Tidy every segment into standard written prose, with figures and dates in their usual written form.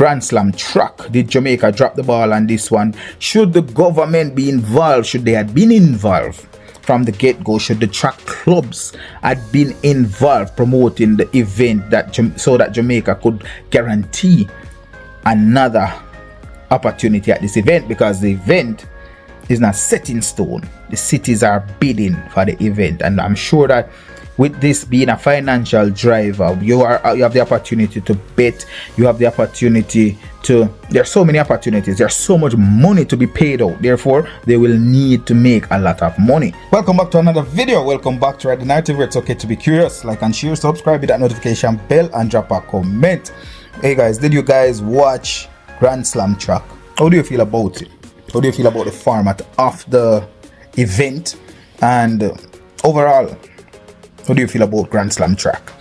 Grand Slam track. Did Jamaica drop the ball on this one? Should the government be involved? Should they have been involved from the get-go? Should the track clubs had been involved promoting the event so that Jamaica could guarantee another opportunity at this event? Because the event is not set in stone. The cities are bidding for the event, and I'm sure that with this being a financial driver, you have the opportunity to bet. You have the opportunity to, there are so many opportunities, there's so much money to be paid out, therefore they will need to make a lot of money. Welcome back to another video. Welcome back to Ride the Narrative, where it's okay to be curious. Like and share, subscribe, hit that notification bell, and drop a comment. Hey guys, did you guys watch Grand Slam track? How do you feel about it? How do you feel about the format of the event, and overall, how do you feel about Grand Slam track?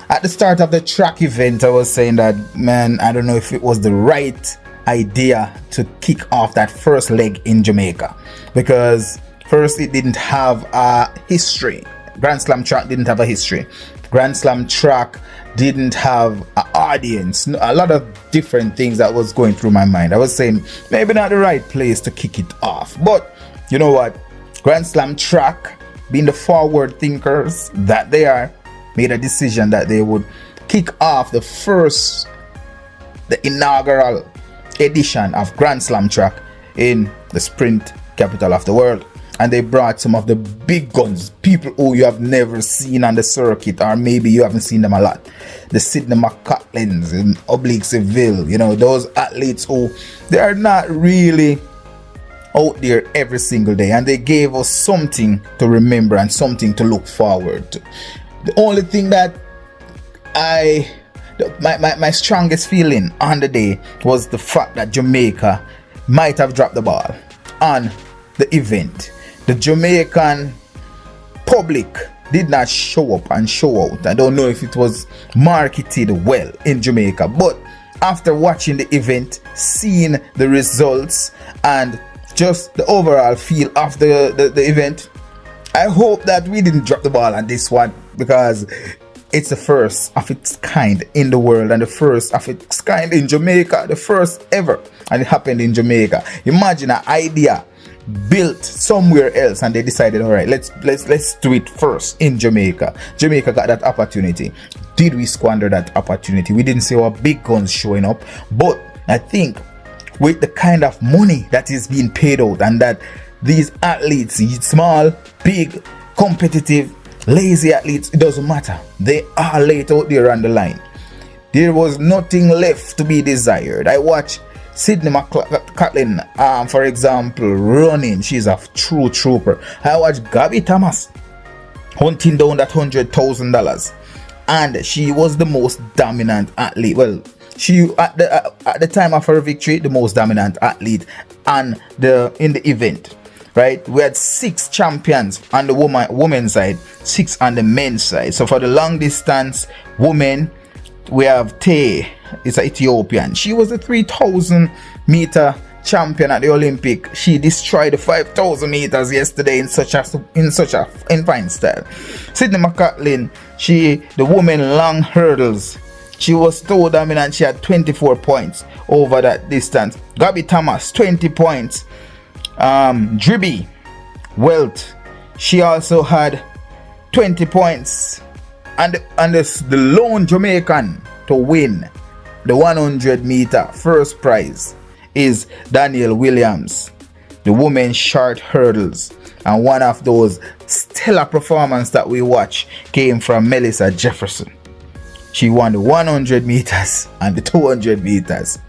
At the start of the track event, I was saying that, man, I don't know if it was the right idea to kick off that first leg in Jamaica, because first, it didn't have a history. Grand Slam track didn't have a history. Grand Slam track didn't have an audience. A lot of different things that was going through my mind. I was saying maybe not the right place to kick it off, but you know what? Grand Slam track, being the forward thinkers that they are, made a decision that they would kick off the inaugural edition of Grand Slam track in the sprint capital of the world. And they brought some of the big guns, people who you have never seen on the circuit, or maybe you haven't seen them a lot. The Sidney McCaughlin's in Oblique Seville, you know, those athletes who they are not really out there every single day, and they gave us something to remember and something to look forward to. The only thing that my strongest feeling on the day was the fact that Jamaica might have dropped the ball on the event. The Jamaican public did not show up and show out. I don't know if it was marketed well in Jamaica, but after watching the event, seeing the results, and just the overall feel of the event, I hope that we didn't drop the ball on this one, because it's the first of its kind in the world, and the first of its kind in Jamaica, the first ever, and it happened in Jamaica. Imagine an idea built somewhere else, and they decided, all right, let's do it first in Jamaica. Jamaica got that opportunity. Did we squander that opportunity? We didn't see our big guns showing up, but I think with the kind of money that is being paid out, and that these athletes, small, big, competitive, lazy athletes, it doesn't matter, they are laid out there on the line. There was nothing left to be desired. I watched Sidney McCaughlin, for example, running. She's a true trooper. I watched Gabby Thomas hunting down that $100,000, and she was the most dominant athlete. Well, she at the time of her victory, the most dominant athlete in the event. Right, we had 6 champions on the women's side, 6 on the men's side. So for the long distance women, we have Tay, it's an Ethiopian. She was a 3,000 meter champion at the Olympic. She destroyed the 5,000 meters yesterday in such a fine style. Sidney McCaughlin, the women long hurdles, she was so dominant. She had 24 points over that distance. Gabby Thomas, 20 points. Dribby Welt, she also had 20 points, and the lone Jamaican to win the 100 meter first prize is Danielle Williams, the women's short hurdles. And one of those stellar performances that we watch came from Melissa Jefferson. She won the 100 meters and the 200 meters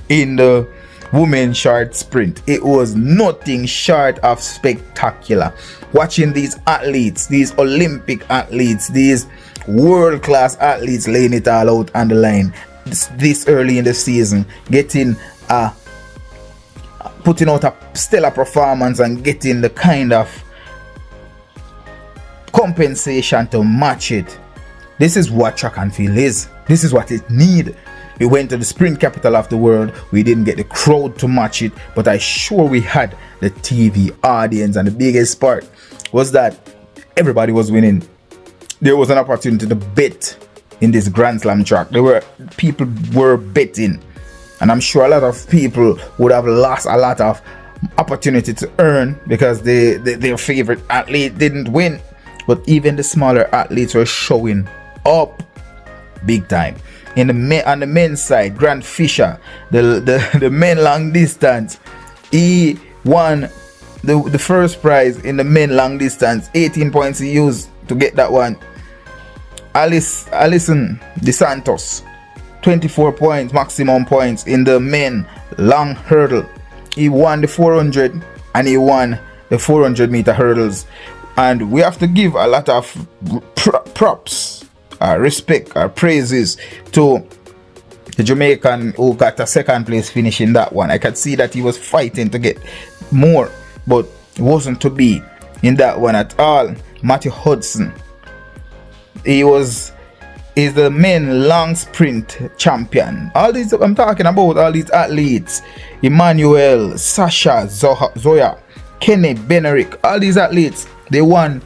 in the women's short sprint. It was nothing short of spectacular. Watching these athletes, these Olympic athletes, these world-class athletes laying it all out on the line this early in the season, putting out a stellar performance and getting the kind of compensation to match it. This is what track and field is. This is what it needs. We went to the sprint capital of the world. We didn't get the crowd to match it, but I sure we had the TV audience, and the biggest part was that everybody was winning. There was an opportunity to bet in this Grand Slam track. People were betting and I'm sure a lot of people would have lost a lot of opportunity to earn because their favorite athlete didn't win. But even the smaller athletes were showing up big time. On the men's side, Grant Fisher, the men long distance, he won the first prize in the men long distance. 18 points he used to get that one. Alison DeSantos, 24 points, maximum points in the men long hurdle. He won the 400 and he won the 400 meter hurdles. And we have to give a lot of props, respect, praises to the Jamaican who got a second place finish in that one. I could see that he was fighting to get more, but it wasn't to be in that one at all. Matthew Hudson, is the men long sprint champion. All these, I'm talking about all these athletes: Emmanuel, Sasha, Zoya, Kenny Benerick. All these athletes, they won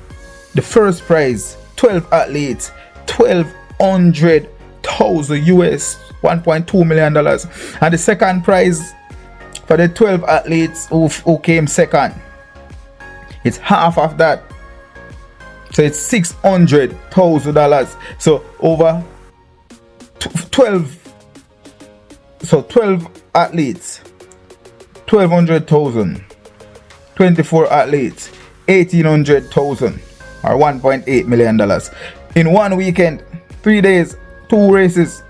the first prize. 12 athletes, $1,200,000 US, $1.2 million. And the second prize for the 12 athletes who came second, it's half of that. So it's $600,000. So over 12 athletes, 1,200,000, 24 athletes, 1,800,000, or $1.8 million in one weekend, 3 days, 2 races.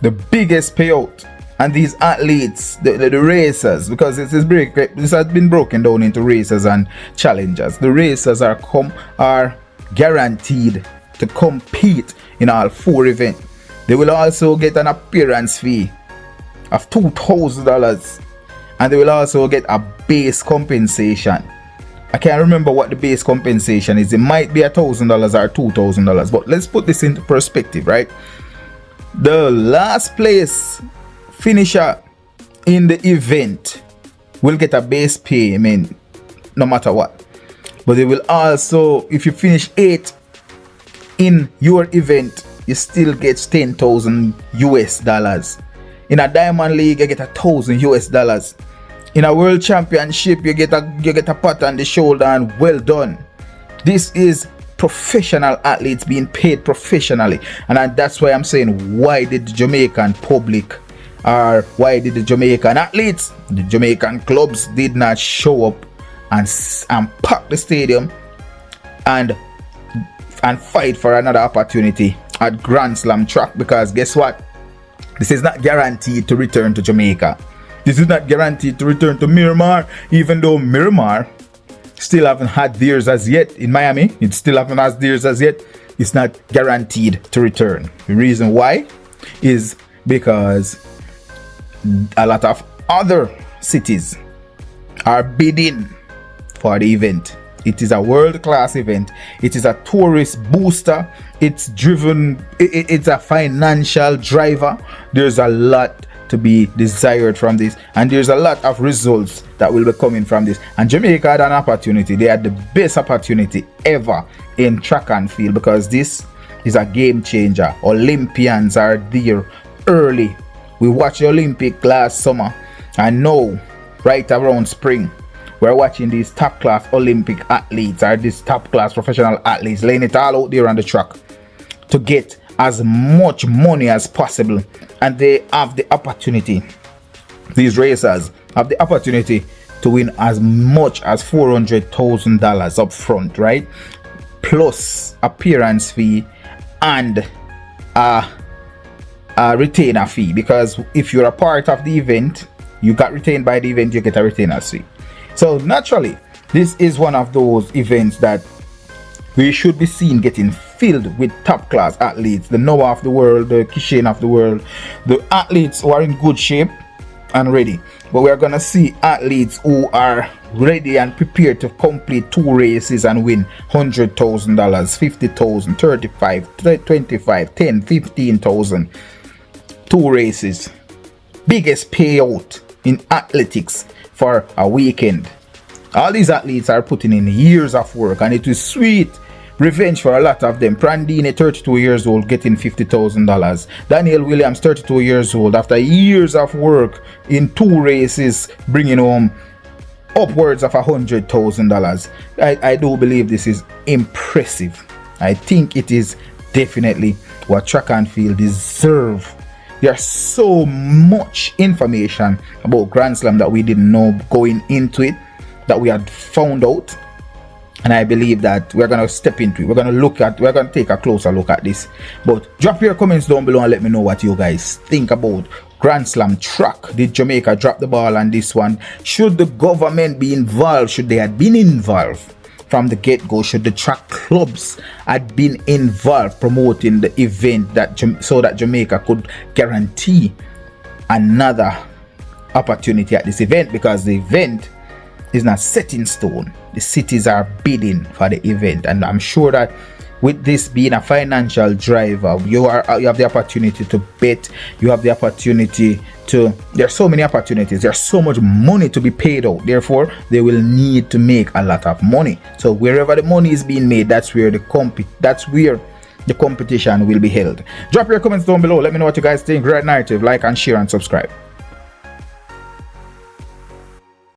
The biggest payout. And these athletes, the racers, because this has been broken down into racers and challengers. The racers are guaranteed to compete in all 4 events. They will also get an appearance fee of $2,000, and they will also get a base compensation. I can't remember what the base compensation is. It might be $1,000 or $2,000, but let's put this into perspective, right? The last place finisher in the event will get a base payment no matter what. But they will also, if you finish 8th in your event, you still get $10,000 US. In a Diamond League, you get $1,000 US. In a World Championship, you get a pat on the shoulder and well done. This is professional athletes being paid professionally, and that's why I'm saying, why did the Jamaican public, or why did the Jamaican athletes, the Jamaican clubs did not show up and pack the stadium and fight for another opportunity at Grand Slam track? Because guess what? This is not guaranteed to return to Jamaica. This is not guaranteed to return to Miramar, even though Miramar still haven't had theirs as yet. In Miami, it still haven't had theirs as yet. It's not guaranteed to return. The reason why is because a lot of other cities are bidding for the event. It is a world-class event. It is a tourist booster. It's a financial driver. There's a lot to be desired from this, and there's a lot of results that will be coming from this. And Jamaica had an opportunity. They had the best opportunity ever in track and field, because this is a game changer. Olympians are there early. We watched the Olympic last summer, and now right around spring we're watching these top class Olympic athletes, or these top class professional athletes, laying it all out there on the track to get as much money as possible. And they have the opportunity, these racers have the opportunity to win as much as $400,000 up front, right? Plus appearance fee and a retainer fee, because if you're a part of the event, you got retained by the event, you get a retainer fee. So naturally, this is one of those events that we should be seen getting filled with top class athletes, the Noah of the world, the Kishane of the world, the athletes who are in good shape and ready. But we are gonna see athletes who are ready and prepared to complete 2 races and win $100,000, $50,000, $35,000, $25,000, $10,000, $15,000. 2 races, biggest payout in athletics for a weekend. All these athletes are putting in years of work, and it is sweet revenge for a lot of them. Prandini, 32 years old, getting $50,000. Daniel Williams, 32 years old, after years of work in 2 races, bringing home upwards of $100,000. I do believe this is impressive. I think it is definitely what track and field deserve. There's so much information about Grand Slam that we didn't know going into it, that we had found out. And I believe that we're going to step into it. We're going to take a closer look at this. But drop your comments down below and let me know what you guys think about Grand Slam track. Did Jamaica drop the ball on this one? Should the government be involved? Should they have been involved from the get-go? Should the track clubs had been involved promoting the event so that Jamaica could guarantee another opportunity at this event? Because the event is not set in stone. The cities are bidding for the event, and I'm sure that with this being a financial driver, you have the opportunity to bet. You have the opportunity to, there's so many opportunities, there's so much money to be paid out. Therefore, they will need to make a lot of money. So wherever the money is being made, that's where the competition will be held. Drop your comments down below. Let me know what you guys think. Red Narrative, like and share and subscribe.